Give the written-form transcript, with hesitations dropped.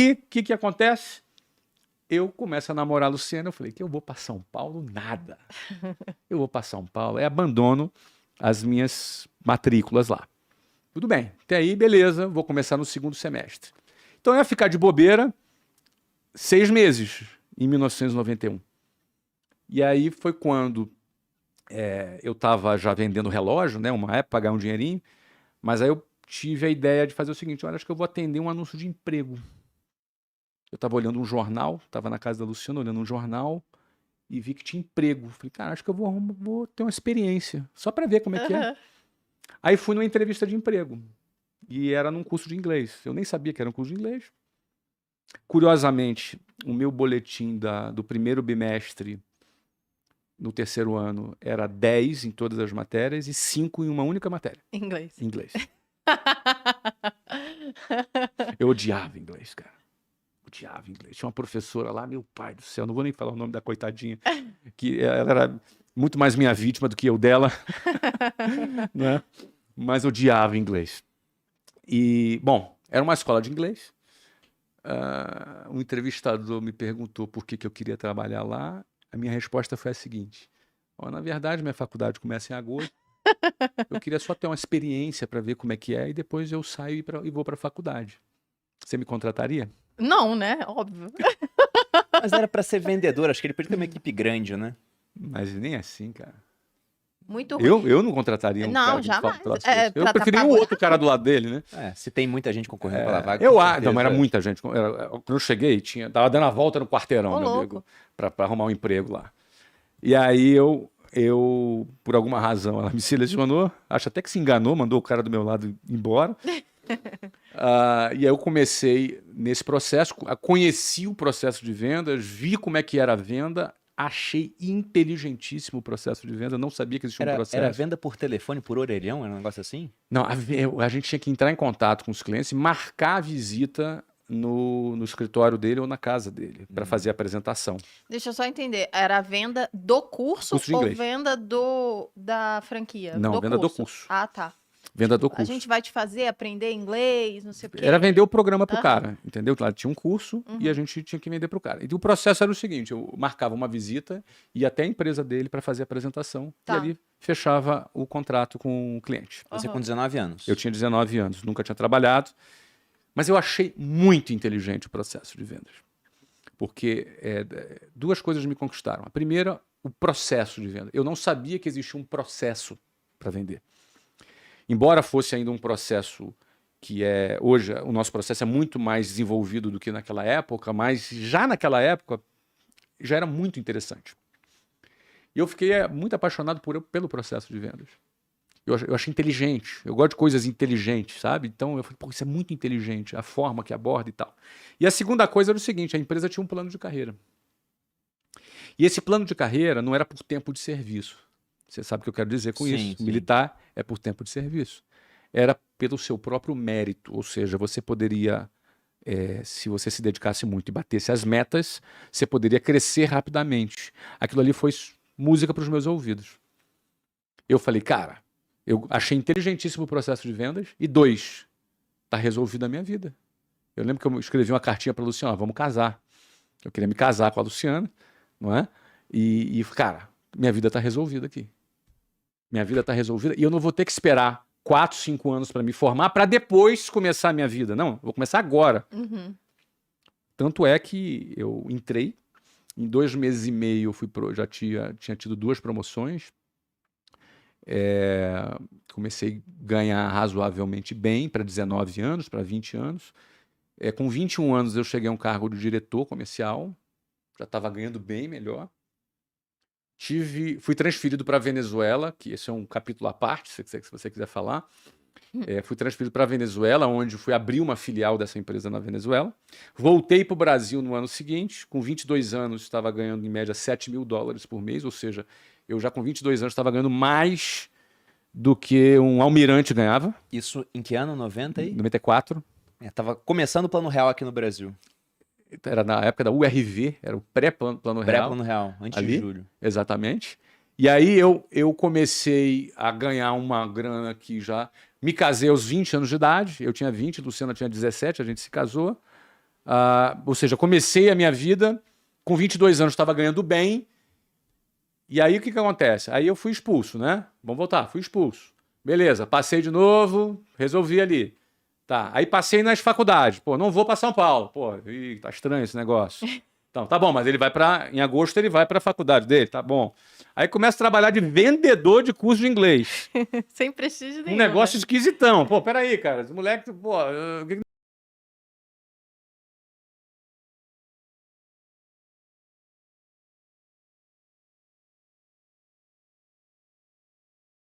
E o que acontece? Eu começo a namorar a Luciana, eu falei que eu vou para São Paulo, nada. Eu vou para São Paulo, abandono as minhas matrículas lá. Tudo bem, até aí, beleza, vou começar no segundo semestre. Então eu ia ficar de bobeira 6 meses, em 1991. E aí foi quando eu estava já vendendo relógio, né, uma época, pagar um dinheirinho, mas aí eu tive a ideia de fazer o seguinte, olha, acho que eu vou atender um anúncio de emprego. Eu estava olhando um jornal, estava na casa da Luciana olhando um jornal e vi que tinha emprego. Falei, cara, acho que eu vou ter uma experiência, só para ver como é que é. Aí fui numa entrevista de emprego e era num curso de inglês. Eu nem sabia que era um curso de inglês. Curiosamente, o meu boletim do primeiro bimestre no terceiro ano era 10 em todas as matérias e 5 em uma única matéria. Inglês. Inglês. Eu odiava inglês, cara. Odiava inglês. Tinha uma professora lá, meu pai do céu, não vou nem falar o nome da coitadinha, que ela era muito mais minha vítima do que eu dela, né? Mas odiava inglês. E, bom, era uma escola de inglês. Um entrevistador me perguntou por que eu queria trabalhar lá. A minha resposta foi a seguinte: na verdade, minha faculdade começa em agosto. Eu queria só ter uma experiência para ver como é que é e depois eu saio e vou para a faculdade. Você me contrataria? Não, né? Óbvio. Mas era pra ser vendedor, acho que ele podia ter uma equipe grande, né? Mas nem assim, cara. Muito ruim. Eu não contrataria um Não, cara que jamais. fala pelas coisas. Eu Pra preferia tapar um outro cara do lado dele, né? Se tem muita gente concorrendo pela vaga. Eu com acho, não, mas era certeza. muita gente. Quando eu cheguei, tava dando a volta no quarteirão, Ô, meu louco. amigo, pra arrumar um emprego lá. E aí eu, por alguma razão, ela me selecionou, acho até que se enganou, mandou o cara do meu lado embora. E aí eu comecei nesse processo, conheci o processo de vendas, vi como é que era a venda, achei inteligentíssimo o processo de venda, não sabia que existia um processo. Era venda por telefone, por orelhão, era um negócio assim? Não, a gente tinha que entrar em contato com os clientes e marcar a visita no escritório dele ou na casa dele, para fazer a apresentação. Deixa eu só entender. Era a venda do curso Curso de ou inglês. venda da franquia? Não, venda do curso. Ah, tá. Venda do A curso. gente vai te fazer aprender inglês, não sei o quê. Era vender o programa pro Aham. cara, entendeu? Lá tinha um curso e a gente tinha que vender pro cara. E o processo era o seguinte, eu marcava uma visita, ia até a empresa dele para fazer a apresentação Tá. e ali fechava o contrato com o cliente. Você Aham. com 19 anos. Eu tinha 19 anos, nunca tinha trabalhado, mas eu achei muito inteligente o processo de vendas. Porque duas coisas me conquistaram. A primeira, o processo de venda. Eu não sabia que existia um processo para vender. Embora fosse ainda um processo que hoje o nosso processo é muito mais desenvolvido do que naquela época, mas já naquela época já era muito interessante. E eu fiquei muito apaixonado pelo processo de vendas. Eu achei inteligente, eu gosto de coisas inteligentes, sabe? Então eu falei, pô, isso é muito inteligente, a forma que aborda e tal. E a segunda coisa era o seguinte, a empresa tinha um plano de carreira. E esse plano de carreira não era por tempo de serviço. Você sabe o que eu quero dizer com Sim, isso. sim. Militar é por tempo de serviço. Era pelo seu próprio mérito, ou seja, você poderia, se você se dedicasse muito e batesse as metas, você poderia crescer rapidamente. Aquilo ali foi música para os meus ouvidos. Eu falei, cara, eu achei inteligentíssimo o processo de vendas e 2, tá resolvido a minha vida. Eu lembro que eu escrevi uma cartinha para a Luciana, vamos casar. Eu queria me casar com a Luciana, não é? E cara, minha vida está resolvida aqui. Minha vida está resolvida e eu não vou ter que esperar 4, 5 anos para me formar para depois começar a minha vida. Não, eu vou começar agora. Uhum. Tanto é que eu entrei, em 2 meses e meio eu já tinha tido 2 promoções. Comecei a ganhar razoavelmente bem para 19 anos, para 20 anos. Com 21 anos eu cheguei a um cargo de diretor comercial, já estava ganhando bem melhor. Fui transferido para a Venezuela, que esse é um capítulo à parte, se você quiser falar. Fui transferido para a Venezuela, onde fui abrir uma filial dessa empresa na Venezuela. Voltei para o Brasil no ano seguinte, com 22 anos estava ganhando em média $7.000 por mês, ou seja, eu já com 22 anos estava ganhando mais do que um almirante ganhava. Isso em que ano? 90 aí? 94. Tava começando o Plano Real aqui no Brasil. Era na época da URV, era o pré-plano real. Pré-Plano Real, antes ali, de julho. Exatamente. E aí eu comecei a ganhar uma grana que já... Me casei aos 20 anos de idade, eu tinha 20, Luciana tinha 17, a gente se casou. Ou seja, comecei a minha vida, com 22 anos estava ganhando bem, e aí o que acontece? Aí eu fui expulso, né? Vamos voltar, fui expulso. Beleza, passei de novo, resolvi ali. Tá, aí passei nas faculdades. Pô, não vou para São Paulo. Pô, tá estranho esse negócio. Então, tá bom, mas ele vai em agosto ele vai para a faculdade dele, tá bom. Aí começa a trabalhar de vendedor de curso de inglês. Sem prestígio nenhum. Um negócio né? esquisitão. Pô, peraí, cara, esse moleque, pô,